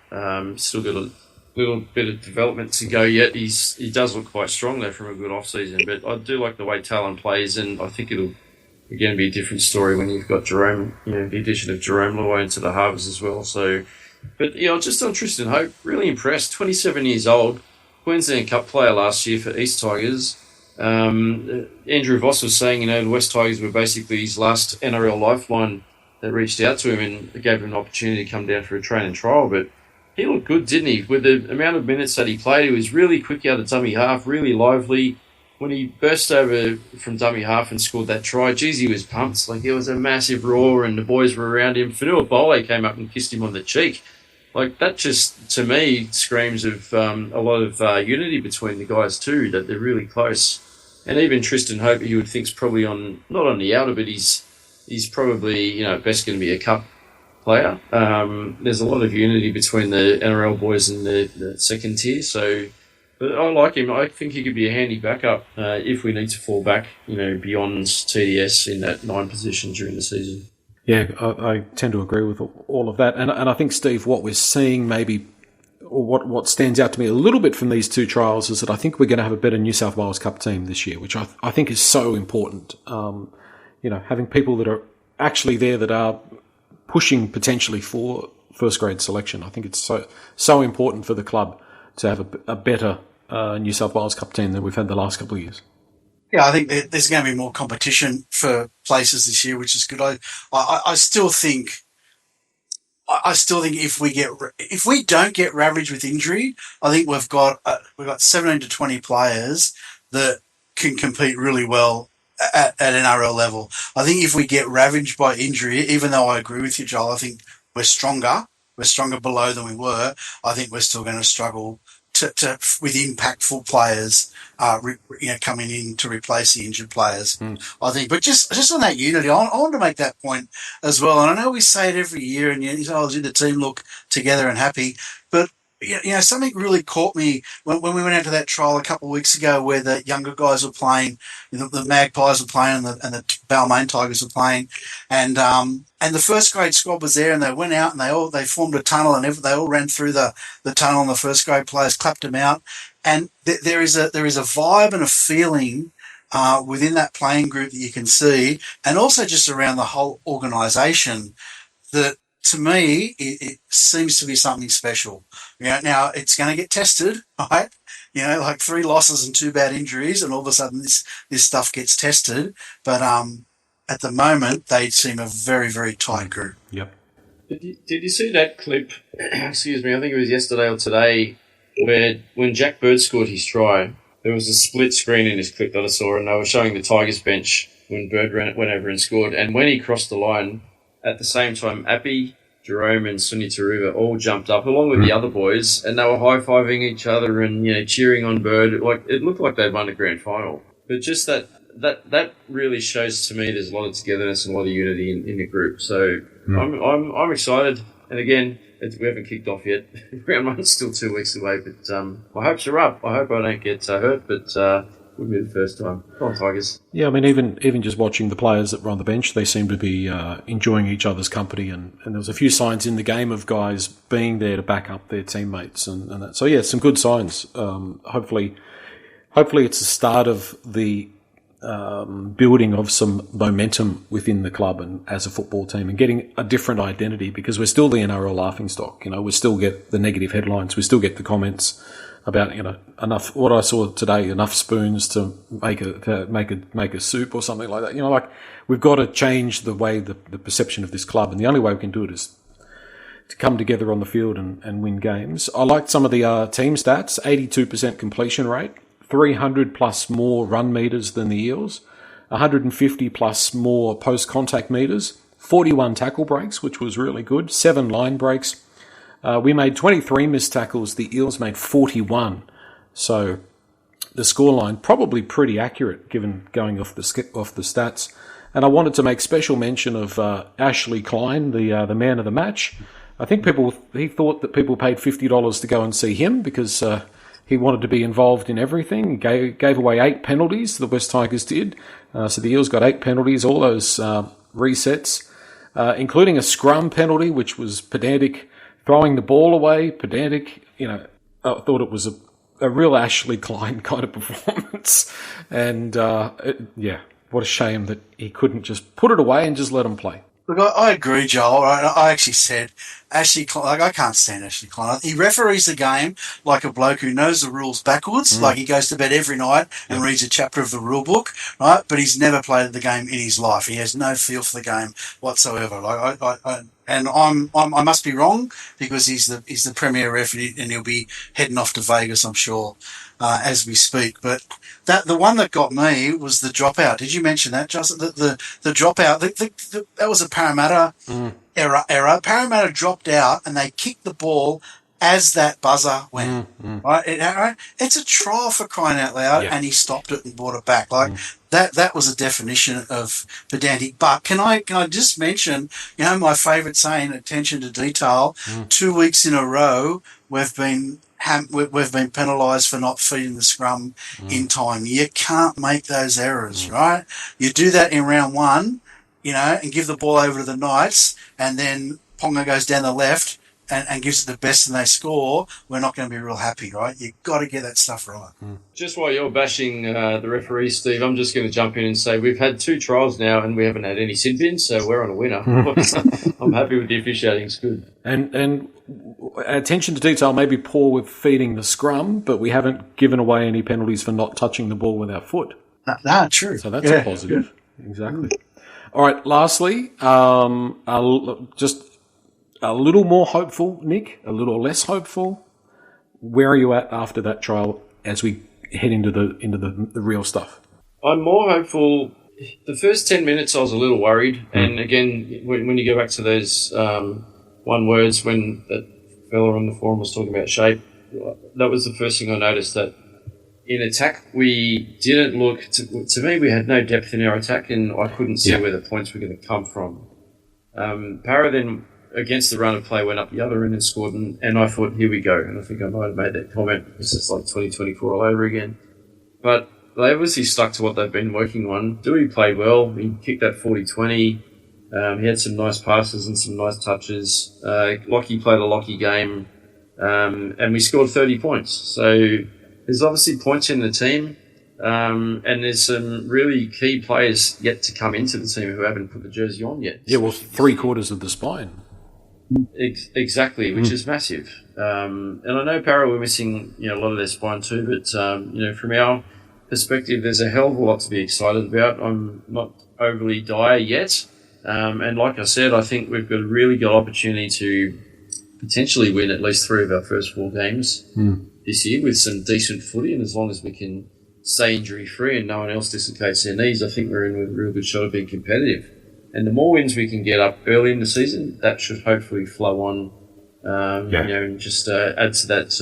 Still got a little bit of development to go yet. He does look quite strong though from a good off-season. But I do like the way Talon plays, and I think it'll, again, be a different story when you've got Jerome, the addition of Jerome Luai into the halves as well. So, but just on Tristan Hope, really impressed. 27 years old, Queensland Cup player last year for East Tigers. Andrew Voss was saying, the West Tigers were basically his last NRL lifeline that reached out to him and gave him an opportunity to come down for a train and trial. But he looked good, didn't he? With the amount of minutes that he played, he was really quick out of dummy half, really lively. When he burst over from dummy half and scored that try, geez, he was pumped. Like, there was a massive roar and the boys were around him. Fanua Bole came up and kissed him on the cheek. Like, that just, to me, screams of a lot of unity between the guys too, that they're really close. And even Tristan Hope, you would think, is probably not on the outer, but he's probably, best going to be a cup player. There's a lot of unity between the NRL boys and the second tier. So, but I like him. I think he could be a handy backup if we need to fall back, beyond TDS in that 9 position during the season. Yeah, I tend to agree with all of that. And I think, Steve, what we're seeing maybe what stands out to me a little bit from these two trials is that I think we're going to have a better New South Wales Cup team this year, which I think is so important. Having people that are actually there that are pushing potentially for first grade selection. I think it's so important for the club to have a better New South Wales Cup team than we've had the last couple of years. Yeah, I think there's going to be more competition for places this year, which is good. I still think if we don't get ravaged with injury, I think we've got 17 to 20 players that can compete really well at NRL level. I think if we get ravaged by injury, even though I agree with you, Joel, I think we're stronger. We're stronger below than we were. I think we're still going to struggle with impactful players, coming in to replace the injured players. I think, but just on that unity, I want to make that point as well. And I know we say it every year, and did the team look together and happy? But something really caught me when we went out to that trial a couple of weeks ago, where the younger guys were playing, the Magpies were playing, and the Balmain Tigers were playing, and the first grade squad was there, and they went out and they formed a tunnel, and they all ran through the tunnel, and the first grade players clapped them out, and there is a vibe and a feeling within that playing group that you can see, and also just around the whole organisation, that to me it seems to be something special. Now it's going to get tested, right? Like 3 losses and 2 bad injuries, and all of a sudden this stuff gets tested. But at the moment, they seem a very, very tight group. Yep. Did you see that clip? Excuse me, I think it was yesterday or today, where when Jack Bird scored his try, there was a split screen in his clip that I saw, and they were showing the Tigers bench when Bird went over and scored. And when he crossed the line, at the same time, Appy, Jerome and Sunny Taruva all jumped up along with the other boys, and they were high-fiving each other and cheering on Bird. Like, it looked like they'd won a grand final. But just that really shows to me there's a lot of togetherness and a lot of unity in the group. So I'm excited. And again, we haven't kicked off yet. Round 1's still 2 weeks away, but my hopes are up. I hope I don't get hurt, but wouldn't be the first time. Come on, Tigers. Yeah, I mean, even just watching the players that were on the bench, they seem to be enjoying each other's company, and there was a few signs in the game of guys being there to back up their teammates and that. So yeah, some good signs. Hopefully it's the start of the building of some momentum within the club and as a football team, and getting a different identity, because we're still the NRL laughingstock. We still get the negative headlines, we still get the comments about enough. What I saw today, enough spoons to make a soup or something like that. Like, we've got to change the way the perception of this club, and the only way we can do it is to come together on the field and win games. I liked some of the team stats: 82% completion rate, 300 plus more run meters than the Eels, 150 plus more post contact meters, 41 tackle breaks, which was really good, 7 line breaks. We made 23 missed tackles. The Eels made 41. So the scoreline probably pretty accurate, given going off the stats. And I wanted to make special mention of Ashley Klein, the man of the match. I think he thought that people paid $50 to go and see him, because he wanted to be involved in everything. He gave away 8 penalties, the West Tigers did. So the Eels got 8 penalties, all those resets, including a scrum penalty, which was pedantic. Throwing the ball away, pedantic. I thought it was a real Ashley Klein kind of performance. And, what a shame that he couldn't just put it away and just let him play. Look, I agree, Joel. I actually said Ashley Klein, I can't stand Ashley Klein. He referees the game like a bloke who knows the rules backwards, like he goes to bed every night and reads a chapter of the rule book, right? But he's never played the game in his life. He has no feel for the game whatsoever. I must be wrong, because he's the premier ref, and he'll be heading off to Vegas, I'm sure, as we speak. But the one that got me was the dropout. Did you mention that, Justin? The dropout. That was a Parramatta error. Parramatta dropped out, and they kicked the ball as that buzzer went. Right? It's a trial, for crying out loud, and he stopped it and brought it back. That was a definition of pedantic. But can I just mention, my favourite saying, attention to detail. 2 weeks in a row, we've been penalised for not feeding the scrum in time. You can't make those errors, right? You do that in round 1, and give the ball over to the Knights, and then Ponga goes down the left, and gives it the best and they score, we're not going to be real happy, right? You've got to get that stuff right. Just while you're bashing the referees, Steve, I'm just going to jump in and say we've had 2 trials now and we haven't had any sin bins, so we're on a winner. I'm happy with the officiating. It's good. And attention to detail may be poor with feeding the scrum, but we haven't given away any penalties for not touching the ball with our foot. No, true. So that's a positive. Good. Exactly. All right, lastly, just a little more hopeful, Nick, a little less hopeful. Where are you at after that trial as we head into the real stuff? I'm more hopeful. The first 10 minutes I was a little worried. And again, when you go back to those one words when that fella on the forum was talking about shape, that was the first thing I noticed, that in attack we didn't look, to me we had no depth in our attack and I couldn't see where the points were going to come from. Para then, against the run of play, went up the other end and scored, and I thought, here we go. And I think I might have made that comment. This is like 2024 all over again. But they obviously stuck to what they've been working on. Dewey played well. He kicked that 40-20. He had some nice passes and some nice touches. Lockie played a Lockie game, and we scored 30 points. So there's obviously points in the team, and there's some really key players yet to come into the team who haven't put the jersey on yet. Yeah, well, 3/4 of the spine. Exactly, which is massive. And I know Para were missing, a lot of their spine too, but from our perspective, there's a hell of a lot to be excited about. I'm not overly dire yet, and like I said, I think we've got a really good opportunity to potentially win at least 3 of our first 4 games this year with some decent footy, and as long as we can stay injury free and no one else dislocates their knees, I think we're in with a real good shot of being competitive. And the more wins we can get up early in the season, that should hopefully flow on, and just add to that,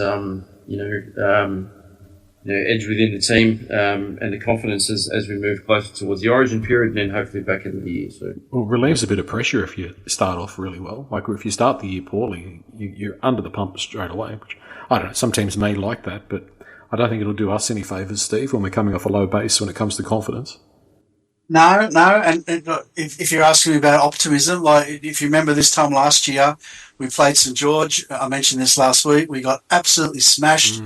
edge within the team and the confidence as we move closer towards the origin period and then hopefully back into the year. So, well, it relieves a bit of pressure if you start off really well. Like if you start the year poorly, you're under the pump straight away. Which, I don't know, some teams may like that, but I don't think it'll do us any favours, Steve, when we're coming off a low base when it comes to confidence. No, and if you're asking me about optimism, like if you remember this time last year, we played St George. I mentioned this last week. We got absolutely smashed.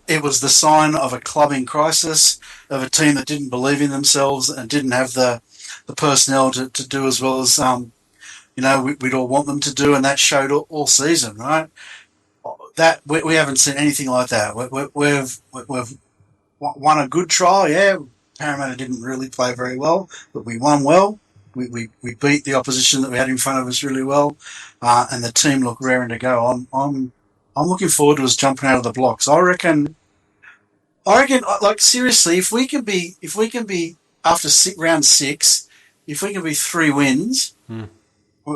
It was the sign of a club in crisis, of a team that didn't believe in themselves and didn't have the personnel to do as well as we'd all want them to do, and that showed all season, right? That we haven't seen anything like that. We've won a good trial, yeah. Parramatta didn't really play very well, but we won well. We beat the opposition that we had in front of us really well, and the team looked raring to go. I'm looking forward to us jumping out of the blocks. I reckon, like seriously, if we can be after round 6, if we can be 3 wins,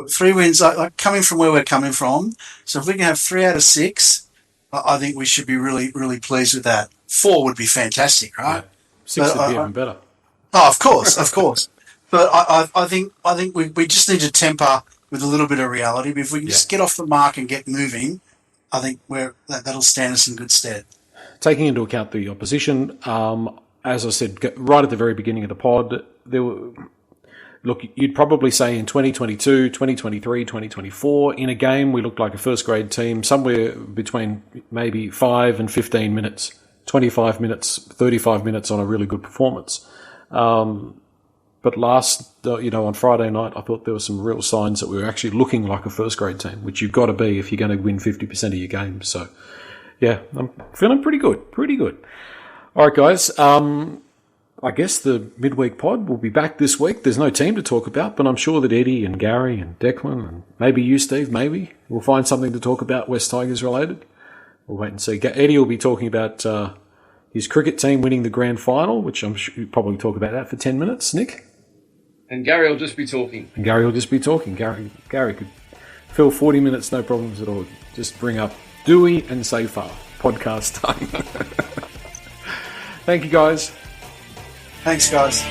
3 wins, like coming from where we're coming from. So if we can have 3 out of 6, I think we should be really, really pleased with that. 4 would be fantastic, right? Yeah. 6 would be even better. Oh, of course. But I think we just need to temper with a little bit of reality. But if we can just get off the mark and get moving, I think that'll stand us in good stead. Taking into account the opposition, as I said right at the very beginning of the pod, you'd probably say in 2022, 2023, 2024, in a game we looked like a first-grade team, somewhere between maybe 5 and 15 minutes. 25 minutes, 35 minutes on a really good performance. But on Friday night, I thought there were some real signs that we were actually looking like a first-grade team, which you've got to be if you're going to win 50% of your games. So, yeah, I'm feeling pretty good. All right, guys. I guess the midweek pod will be back this week. There's no team to talk about, but I'm sure that Eddie and Gary and Declan and maybe you, Steve, we'll find something to talk about West Tigers related. We'll wait and see. Eddie will be talking about his cricket team winning the grand final, which I'm sure you'll probably talk about that for 10 minutes, Nick. And Gary will just be talking. Gary could fill 40 minutes, no problems at all. Just bring up Dewey and Safar. Podcast time. Thank you, guys. Thanks, guys.